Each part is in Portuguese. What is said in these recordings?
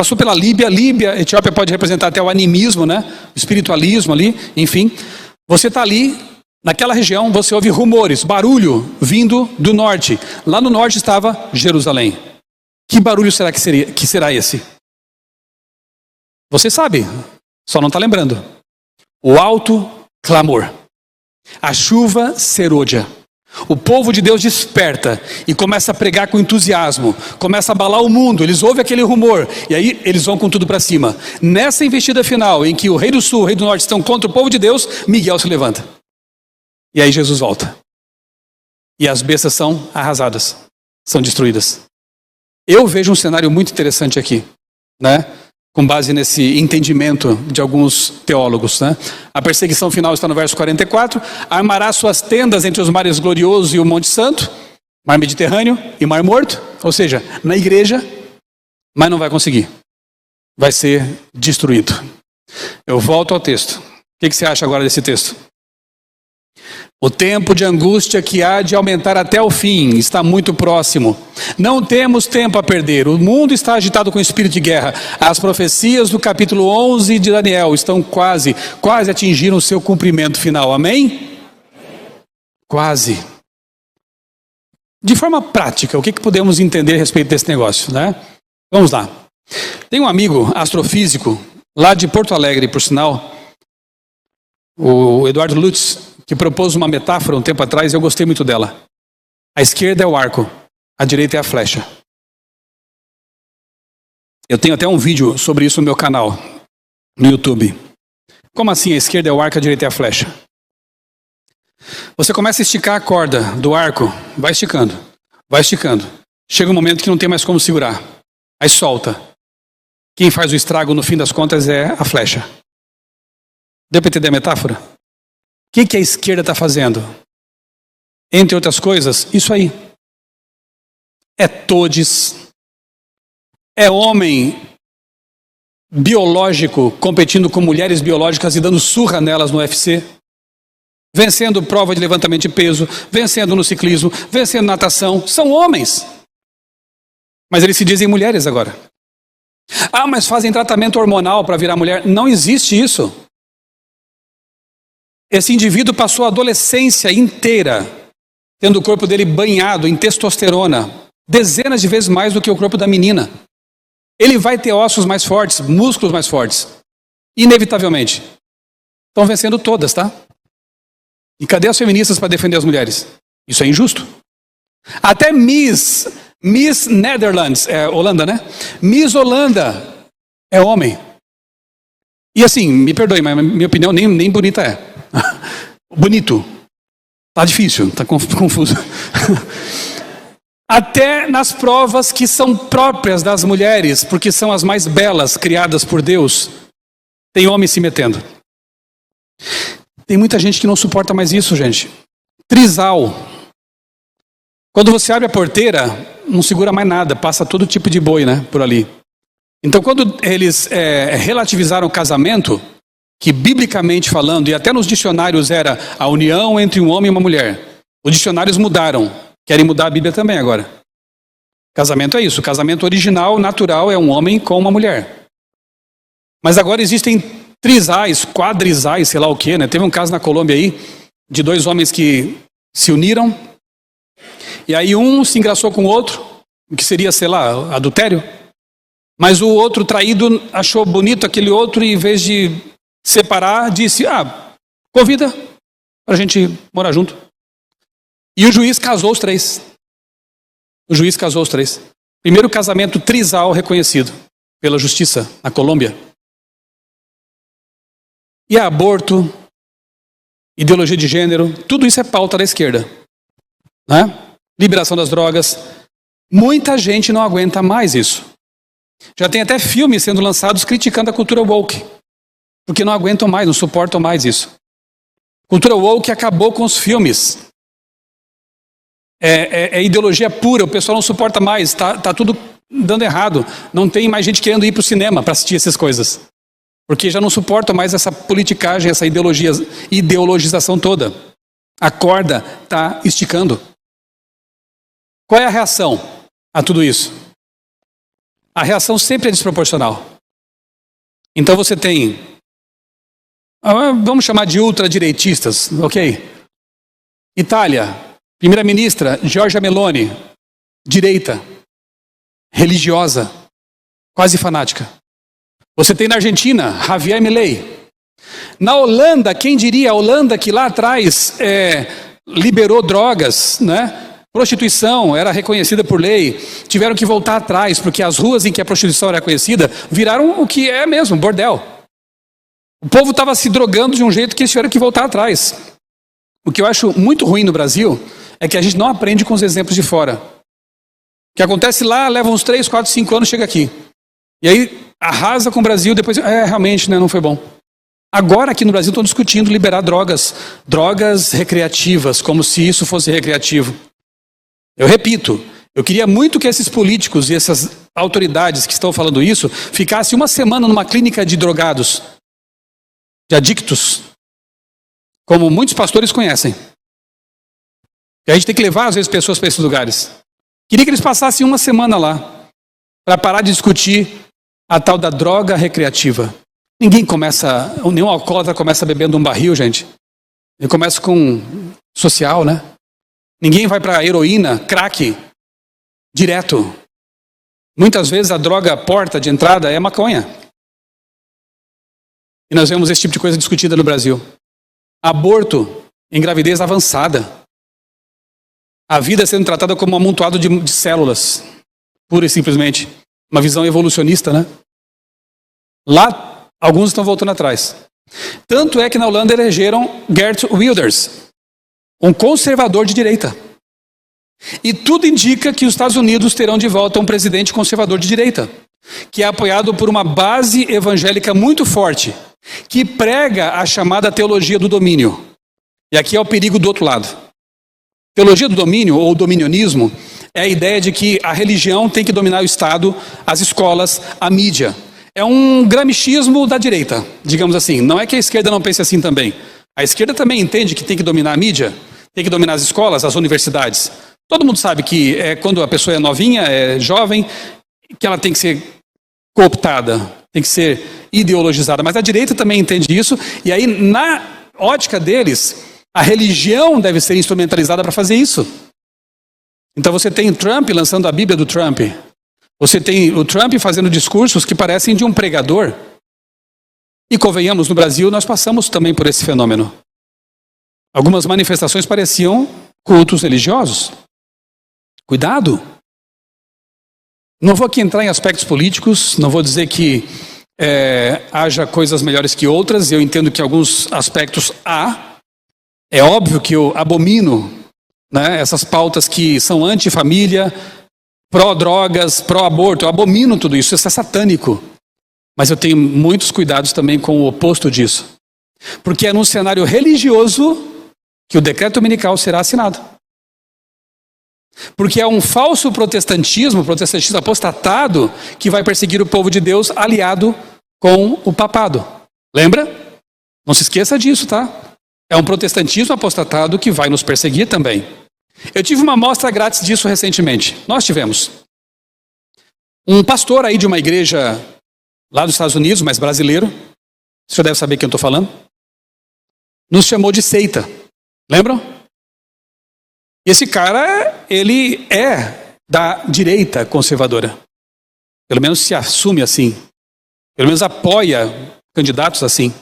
Passou pela Líbia. Líbia, Etiópia pode representar até o animismo, né? O espiritualismo ali, enfim. Você está ali, naquela região, você ouve rumores, barulho vindo do norte. Lá no norte estava Jerusalém. Que barulho será que será esse? Você sabe, só não está lembrando. O alto clamor. A chuva serôdia. O povo de Deus desperta e começa a pregar com entusiasmo, começa a abalar o mundo, eles ouvem aquele rumor e aí eles vão com tudo para cima. Nessa investida final, em que o rei do sul e o rei do norte estão contra o povo de Deus, Miguel se levanta. E aí Jesus volta. E as bestas são arrasadas, são destruídas. Eu vejo um cenário muito interessante aqui, né? Com base nesse entendimento de alguns teólogos, né? A perseguição final está no verso 44. Armará suas tendas entre os mares gloriosos e o Monte Santo, Mar Mediterrâneo e Mar Morto. Ou seja, na igreja, mas não vai conseguir. Vai ser destruído. Eu volto ao texto. O que você acha agora desse texto? O tempo de angústia que há de aumentar até o fim está muito próximo. Não temos tempo a perder. O mundo está agitado com espírito de guerra. As profecias do capítulo 11 de Daniel estão quase atingiram o seu cumprimento final. Amém? Quase. De forma prática, o que podemos entender a respeito desse negócio, né? Vamos lá. Tem um amigo astrofísico, lá de Porto Alegre, por sinal, o Eduardo Lutz, que propôs uma metáfora um tempo atrás e eu gostei muito dela. A esquerda é o arco, a direita é a flecha. Eu tenho até um vídeo sobre isso no meu canal, no YouTube. Como assim a esquerda é o arco, a direita é a flecha? Você começa a esticar a corda do arco, vai esticando, vai esticando. Chega um momento que não tem mais como segurar. Aí solta. Quem faz o estrago no fim das contas é a flecha. Deu para entender a metáfora? O que a esquerda está fazendo? Entre outras coisas, isso aí. É todes. É homem biológico competindo com mulheres biológicas e dando surra nelas no UFC. Vencendo prova de levantamento de peso, vencendo no ciclismo, vencendo na natação. São homens. Mas eles se dizem mulheres agora. Ah, mas fazem tratamento hormonal para virar mulher. Não existe isso. Esse indivíduo passou a adolescência inteira tendo o corpo dele banhado em testosterona, dezenas de vezes mais do que o corpo da menina. Ele vai ter ossos mais fortes, músculos mais fortes. Inevitavelmente. Estão vencendo todas, tá? E cadê as feministas para defender as mulheres? Isso é injusto. Até Miss Netherlands, Holanda, né? Miss Holanda é homem. E assim, me perdoe, mas minha opinião nem bonita é. Bonito. Tá difícil, tá confuso. Até nas provas que são próprias das mulheres, porque são as mais belas criadas por Deus, tem homem se metendo. Tem muita gente que não suporta mais isso, gente. Trisal. Quando você abre a porteira, não segura mais nada, passa todo tipo de boi, né, por ali. Então, quando eles relativizaram o casamento, que biblicamente falando, e até nos dicionários era a união entre um homem e uma mulher. Os dicionários mudaram. Querem mudar a Bíblia também agora. Casamento é isso. O casamento original, natural, é um homem com uma mulher. Mas agora existem trisais, quadrisais, sei lá o quê, né? Teve um caso na Colômbia aí, de dois homens que se uniram, e aí um se engraçou com o outro, o que seria, sei lá, adultério. Mas o outro traído achou bonito aquele outro e em vez de separar, disse, convida para a gente morar junto. E o juiz casou os três. O juiz casou os três. Primeiro casamento trisal reconhecido pela justiça na Colômbia. E aborto, ideologia de gênero, tudo isso é pauta da esquerda. Né? Liberação das drogas. Muita gente não aguenta mais isso. Já tem até filmes sendo lançados criticando a cultura woke. Porque não aguentam mais, não suportam mais isso. Cultura woke acabou com os filmes. É ideologia pura, o pessoal não suporta mais, tá tudo dando errado. Não tem mais gente querendo ir para o cinema para assistir essas coisas. Porque já não suporta mais essa politicagem, essa ideologização toda. A corda está esticando. Qual é a reação a tudo isso? a reação sempre é desproporcional. Então você tem, vamos chamar de ultradireitistas, ok? Itália, primeira-ministra Giorgia Meloni, direita, religiosa, quase fanática. Você tem na Argentina, Javier Milei. Na Holanda, quem diria a Holanda que lá atrás liberou drogas, né? Prostituição era reconhecida por lei, tiveram que voltar atrás, porque as ruas em que a prostituição era conhecida viraram o que é mesmo, bordel. O povo estava se drogando de um jeito que eles tiveram que voltar atrás. O que eu acho muito ruim no Brasil é que a gente não aprende com os exemplos de fora. O que acontece lá, leva uns 3, 4, 5 anos, chega aqui. E aí arrasa com o Brasil, depois, realmente, né, não foi bom. Agora aqui no Brasil estão discutindo liberar drogas recreativas, como se isso fosse recreativo. Eu repito, eu queria muito que esses políticos e essas autoridades que estão falando isso ficassem uma semana numa clínica de drogados, de adictos, como muitos pastores conhecem. E a gente tem que levar, às vezes, pessoas para esses lugares. Queria que eles passassem uma semana lá, para parar de discutir a tal da droga recreativa. Nenhum alcoólatra começa bebendo um barril, gente. Ele começa com social, né? Ninguém vai para heroína, crack, direto. Muitas vezes a droga porta de entrada é maconha. E nós vemos esse tipo de coisa discutida no Brasil. Aborto em gravidez avançada. A vida sendo tratada como um amontoado de células. Pura e simplesmente. Uma visão evolucionista, né? Lá, alguns estão voltando atrás. Tanto é que na Holanda elegeram Geert Wilders, um conservador de direita. E tudo indica que os Estados Unidos terão de volta um presidente conservador de direita, que é apoiado por uma base evangélica muito forte, que prega a chamada teologia do domínio. E aqui é o perigo do outro lado. Teologia do domínio, ou dominionismo, é a ideia de que a religião tem que dominar o Estado, as escolas, a mídia. É um gramscismo da direita, digamos assim. Não é que a esquerda não pense assim também. A esquerda também entende que tem que dominar a mídia, tem que dominar as escolas, as universidades. Todo mundo sabe que quando a pessoa é novinha, é jovem, que ela tem que ser cooptada, tem que ser ideologizada. Mas a direita também entende isso, e aí, na ótica deles, a religião deve ser instrumentalizada para fazer isso. Então você tem Trump lançando a Bíblia do Trump. Você tem o Trump fazendo discursos que parecem de um pregador. E convenhamos, no Brasil nós passamos também por esse fenômeno. Algumas manifestações pareciam cultos religiosos. Cuidado! Não vou aqui entrar em aspectos políticos, não vou dizer que haja coisas melhores que outras, eu entendo que alguns aspectos há. É óbvio que eu abomino, né, essas pautas que são anti-família, pró-drogas, pró-aborto, eu abomino tudo isso, isso é satânico. Mas eu tenho muitos cuidados também com o oposto disso. Porque é num cenário religioso que o decreto dominical será assinado. Porque é um falso protestantismo apostatado, que vai perseguir o povo de Deus aliado com o papado. Lembra? Não se esqueça disso, tá? É um protestantismo apostatado que vai nos perseguir também. Eu tive uma amostra grátis disso recentemente. Nós tivemos. Um pastor aí de uma igreja lá dos Estados Unidos, mas brasileiro, você já deve saber quem eu estou falando, nos chamou de seita. Lembram? E esse cara, ele é da direita conservadora. Pelo menos se assume assim. Pelo menos apoia candidatos assim.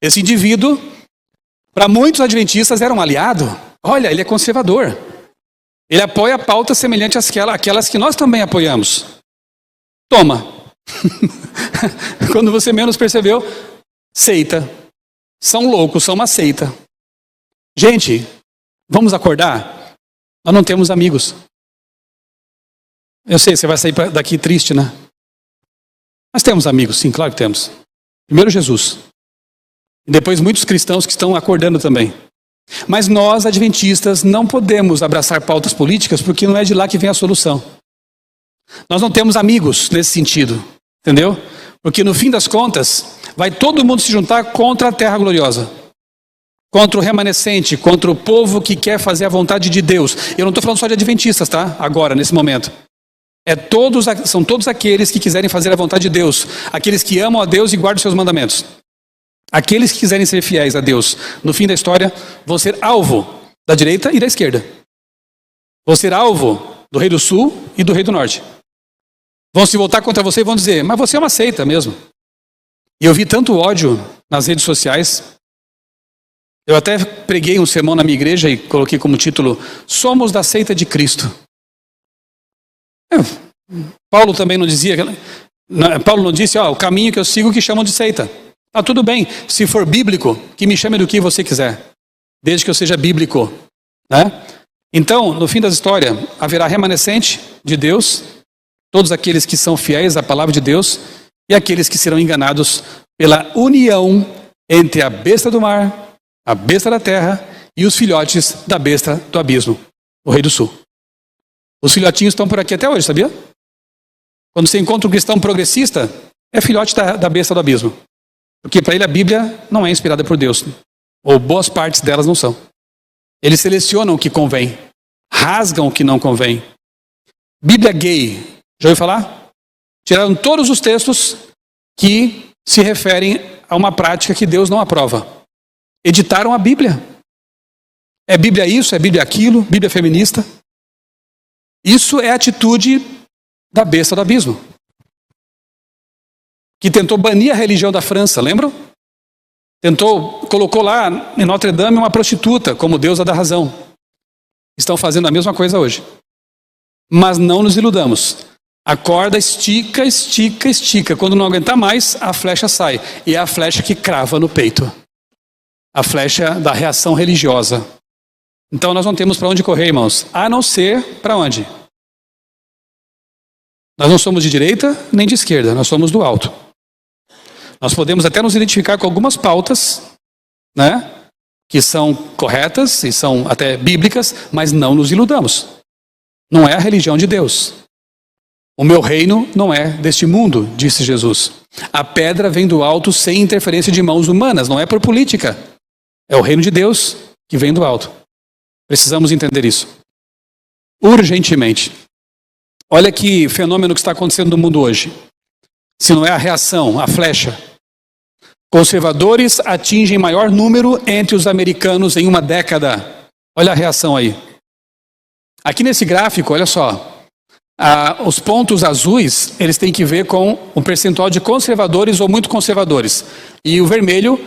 Esse indivíduo, para muitos adventistas, era um aliado. Olha, ele é conservador. Ele apoia pautas semelhantes àquelas que nós também apoiamos. Toma. Quando você menos percebeu, seita. São loucos, são uma seita. Gente, vamos acordar? Nós não temos amigos. Eu sei, você vai sair daqui triste, né? Nós temos amigos, sim, claro que temos. Primeiro Jesus. E depois muitos cristãos que estão acordando também. Mas nós, adventistas, não podemos abraçar pautas políticas porque não é de lá que vem a solução. Nós não temos amigos nesse sentido, entendeu? Porque no fim das contas, vai todo mundo se juntar contra a terra gloriosa. Contra o remanescente, contra o povo que quer fazer a vontade de Deus. Eu não estou falando só de adventistas, tá? Agora, nesse momento. São todos aqueles que quiserem fazer a vontade de Deus, aqueles que amam a Deus e guardam os seus mandamentos. Aqueles que quiserem ser fiéis a Deus, no fim da história, vão ser alvo da direita e da esquerda. Vão ser alvo do rei do sul e do rei do norte. Vão se voltar contra você e vão dizer, mas você é uma seita mesmo. E eu vi tanto ódio nas redes sociais. Eu até preguei um sermão na minha igreja e coloquei como título, Somos da seita de Cristo. Paulo também não dizia, Paulo não disse, o caminho que eu sigo que chamam de seita. Tudo bem, se for bíblico, que me chame do que você quiser, desde que eu seja bíblico, né? Então, no fim da história, haverá remanescente de Deus, todos aqueles que são fiéis à palavra de Deus, e aqueles que serão enganados pela união entre a besta do mar, a besta da terra e os filhotes da besta do abismo, o rei do sul. Os filhotinhos estão por aqui até hoje, sabia? Quando você encontra um cristão progressista, é filhote da besta do abismo. Porque para ele a Bíblia não é inspirada por Deus. Ou boas partes delas não são. Eles selecionam o que convém. Rasgam o que não convém. Bíblia gay. Já ouviu falar? Tiraram todos os textos que se referem a uma prática que Deus não aprova. Editaram a Bíblia. É Bíblia isso, é Bíblia aquilo, Bíblia feminista. Isso é a atitude da besta do abismo. Que tentou banir a religião da França, lembram? Colocou lá em Notre Dame uma prostituta como deusa da razão. Estão fazendo a mesma coisa hoje. Mas não nos iludamos. A corda estica, estica, estica. Quando não aguentar mais, a flecha sai. E é a flecha que crava no peito. A flecha da reação religiosa. Então nós não temos para onde correr, irmãos. A não ser para onde? Nós não somos de direita nem de esquerda. Nós somos do alto. Nós podemos até nos identificar com algumas pautas, né, que são corretas e são até bíblicas, mas não nos iludamos. Não é a religião de Deus. O meu reino não é deste mundo, disse Jesus. A pedra vem do alto sem interferência de mãos humanas, não é por política. É o reino de Deus que vem do alto. Precisamos entender isso. Urgentemente. Olha que fenômeno que está acontecendo no mundo hoje. Se não é a reação, a flecha. Conservadores atingem maior número entre os americanos em uma década. Olha a reação aí. Aqui nesse gráfico, olha só. Os pontos azuis, eles têm que ver com o percentual de conservadores ou muito conservadores. E o vermelho,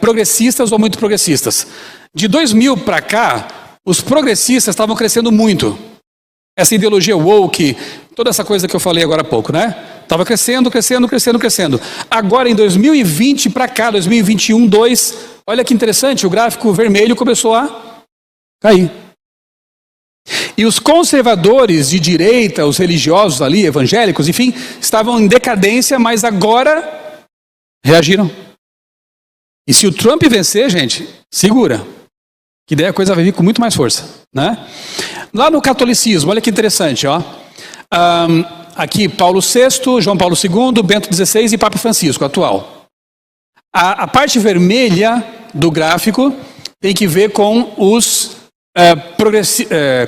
progressistas ou muito progressistas. De 2000 para cá, os progressistas estavam crescendo muito. Essa ideologia woke, toda essa coisa que eu falei agora há pouco, né? Estava crescendo, crescendo, crescendo, crescendo. Agora em 2020 para cá, 2021, 2, olha que interessante, o gráfico vermelho começou a cair. E os conservadores de direita, os religiosos ali, evangélicos, enfim, estavam em decadência, mas agora reagiram. E se o Trump vencer, gente, segura. Que daí a coisa vai vir com muito mais força, né? Lá no catolicismo, olha que interessante, ó. Aqui Paulo VI, João Paulo II, Bento XVI e Papa Francisco, atual. A parte vermelha do gráfico tem que ver com os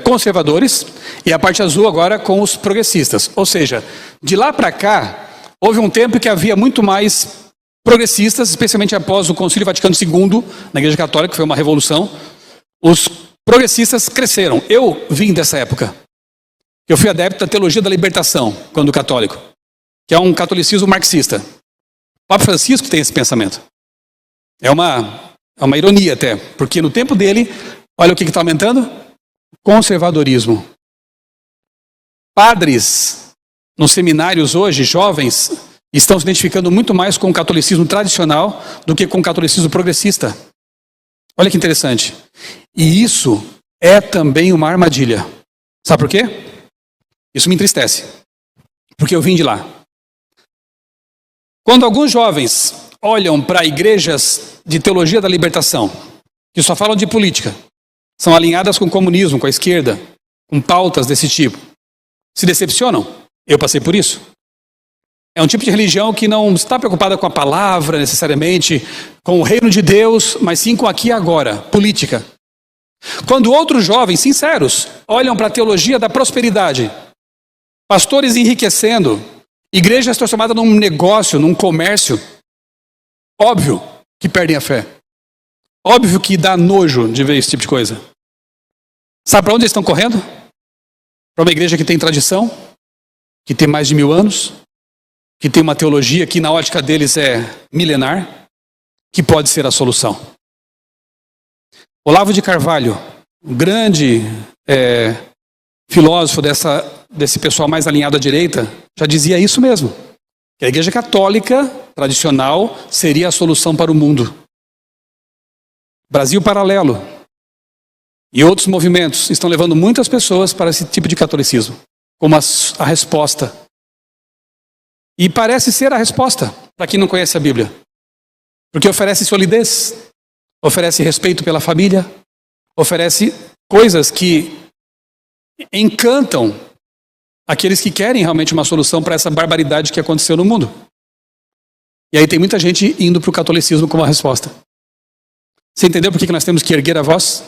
conservadores e a parte azul agora com os progressistas. Ou seja, de lá para cá, houve um tempo que havia muito mais progressistas, especialmente após o Concílio Vaticano II, na Igreja Católica, que foi uma revolução. Os progressistas cresceram. Eu vim dessa época. Eu fui adepto da teologia da libertação, quando católico, que é um catolicismo marxista. O Papa Francisco tem esse pensamento. É uma ironia até, porque no tempo dele, olha o que está aumentando? Conservadorismo. Padres nos seminários hoje, jovens, estão se identificando muito mais com o catolicismo tradicional do que com o catolicismo progressista. Olha que interessante. E isso é também uma armadilha. Sabe por quê? Isso me entristece, porque eu vim de lá. Quando alguns jovens olham para igrejas de teologia da libertação, que só falam de política, são alinhadas com o comunismo, com a esquerda, com pautas desse tipo, se decepcionam. Eu passei por isso. É um tipo de religião que não está preocupada com a palavra necessariamente, com o reino de Deus, mas sim com aqui e agora, política. Quando outros jovens sinceros olham para a teologia da prosperidade, pastores enriquecendo, igrejas transformadas num negócio, num comércio. Óbvio que perdem a fé. Óbvio que dá nojo de ver esse tipo de coisa. Sabe para onde eles estão correndo? Para uma igreja que tem tradição, que tem mais de 1000 anos, que tem uma teologia que na ótica deles é milenar, que pode ser a solução. Olavo de Carvalho, um grande filósofo desse pessoal mais alinhado à direita, já dizia isso mesmo. Que a igreja católica tradicional seria a solução para o mundo. Brasil Paralelo e outros movimentos estão levando muitas pessoas para esse tipo de catolicismo, como a resposta. E parece ser a resposta para quem não conhece a Bíblia. Porque oferece solidez, oferece respeito pela família, oferece coisas que encantam aqueles que querem realmente uma solução para essa barbaridade que aconteceu no mundo. E aí tem muita gente indo para o catolicismo como a resposta. Você entendeu por que nós temos que erguer a voz?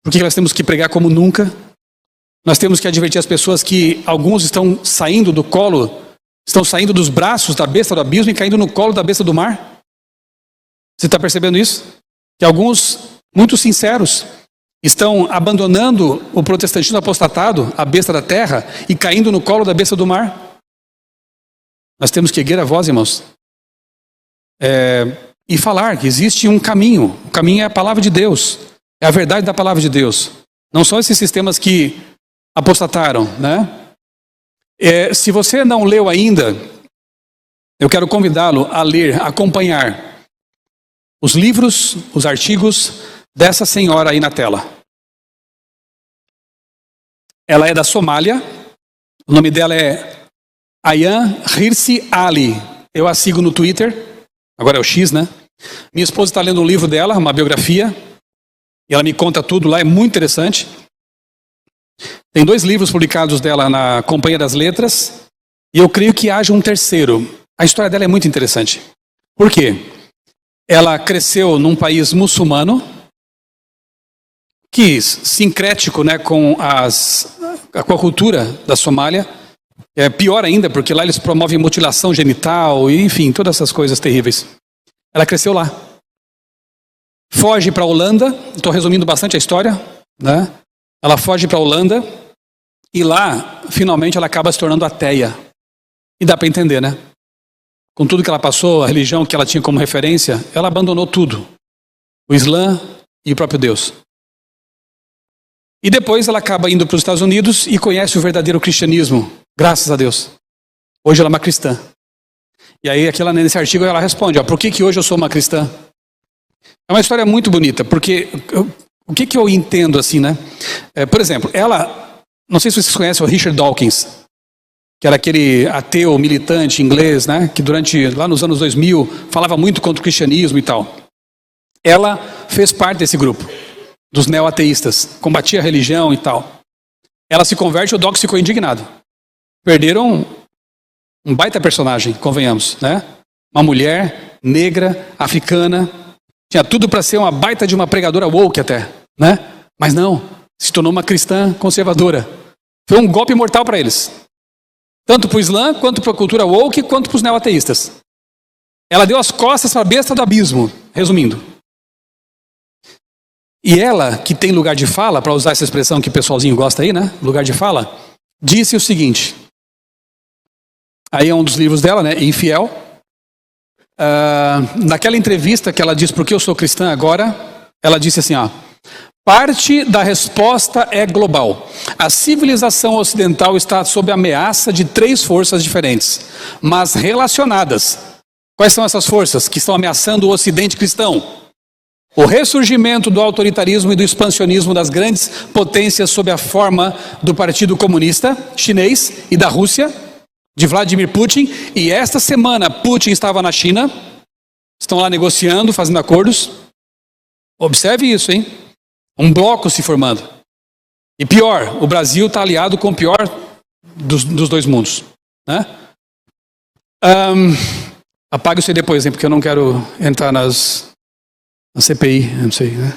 Por que nós temos que pregar como nunca? Nós temos que advertir as pessoas que alguns estão saindo do colo, estão saindo dos braços da besta do abismo e caindo no colo da besta do mar. Você está percebendo isso? Que alguns, muito sinceros, estão abandonando o protestantismo apostatado, a besta da terra, e caindo no colo da besta do mar. Nós temos que erguer a voz, irmãos. E falar que existe um caminho. O caminho é a palavra de Deus. É a verdade da palavra de Deus. Não são esses sistemas que apostataram, né? Se você não leu ainda, eu quero convidá-lo a ler, a acompanhar os livros, os artigos dessa senhora aí na tela. Ela é da Somália. O nome dela é Ayaan Hirsi Ali. Eu a sigo no Twitter. Agora é o X, né? Minha esposa está lendo um livro dela, uma biografia. E ela me conta tudo lá, é muito interessante. Tem 2 livros publicados dela na Companhia das Letras. E eu creio que haja um terceiro. A história dela é muito interessante. Por quê? Ela cresceu num país muçulmano, que sincrético, né, com a cultura da Somália. É pior ainda, porque lá eles promovem mutilação genital, e, enfim, todas essas coisas terríveis. Ela cresceu lá. Foge para a Holanda, estou resumindo bastante a história, né? Ela foge para a Holanda, e lá, finalmente, ela acaba se tornando ateia. E dá para entender, né? Com tudo que ela passou, a religião que ela tinha como referência, ela abandonou tudo. O Islã e o próprio Deus. E depois ela acaba indo para os Estados Unidos e conhece o verdadeiro cristianismo. Graças a Deus. Hoje ela é uma cristã. E aí nesse artigo ela responde, por que hoje eu sou uma cristã? É uma história muito bonita, porque o que eu entendo assim, né? Por exemplo, não sei se vocês conhecem o Richard Dawkins, que era aquele ateu militante inglês, né? Que lá nos anos 2000, falava muito contra o cristianismo e tal. Ela fez parte desse grupo, dos neo-ateístas, combatia a religião e tal. Ela se converte, o Dawkins ficou indignado. Perderam um baita personagem, convenhamos, né? Uma mulher negra, africana, tinha tudo para ser uma baita de uma pregadora woke até, né? Mas não, se tornou uma cristã conservadora. Foi um golpe mortal para eles. Tanto para o Islã, quanto para a cultura woke, quanto para os neo-ateístas. Ela deu as costas para a besta do abismo, resumindo. E ela, que tem lugar de fala, para usar essa expressão que o pessoalzinho gosta aí, né? Lugar de fala, disse o seguinte. Aí é um dos livros dela, né? Infiel. Naquela entrevista que ela diz por que eu sou cristã agora, ela disse assim, parte da resposta é global. A civilização ocidental está sob ameaça de 3 forças diferentes, mas relacionadas. Quais são essas forças que estão ameaçando o ocidente cristão? O ressurgimento do autoritarismo e do expansionismo das grandes potências sob a forma do Partido Comunista Chinês e da Rússia, de Vladimir Putin, e esta semana Putin estava na China, estão lá negociando, fazendo acordos. Observe isso, hein? Um bloco se formando. E pior, o Brasil está aliado com o pior dos 2 mundos, né? Apague isso aí depois, hein, porque eu não quero entrar na CPI, eu não sei, né?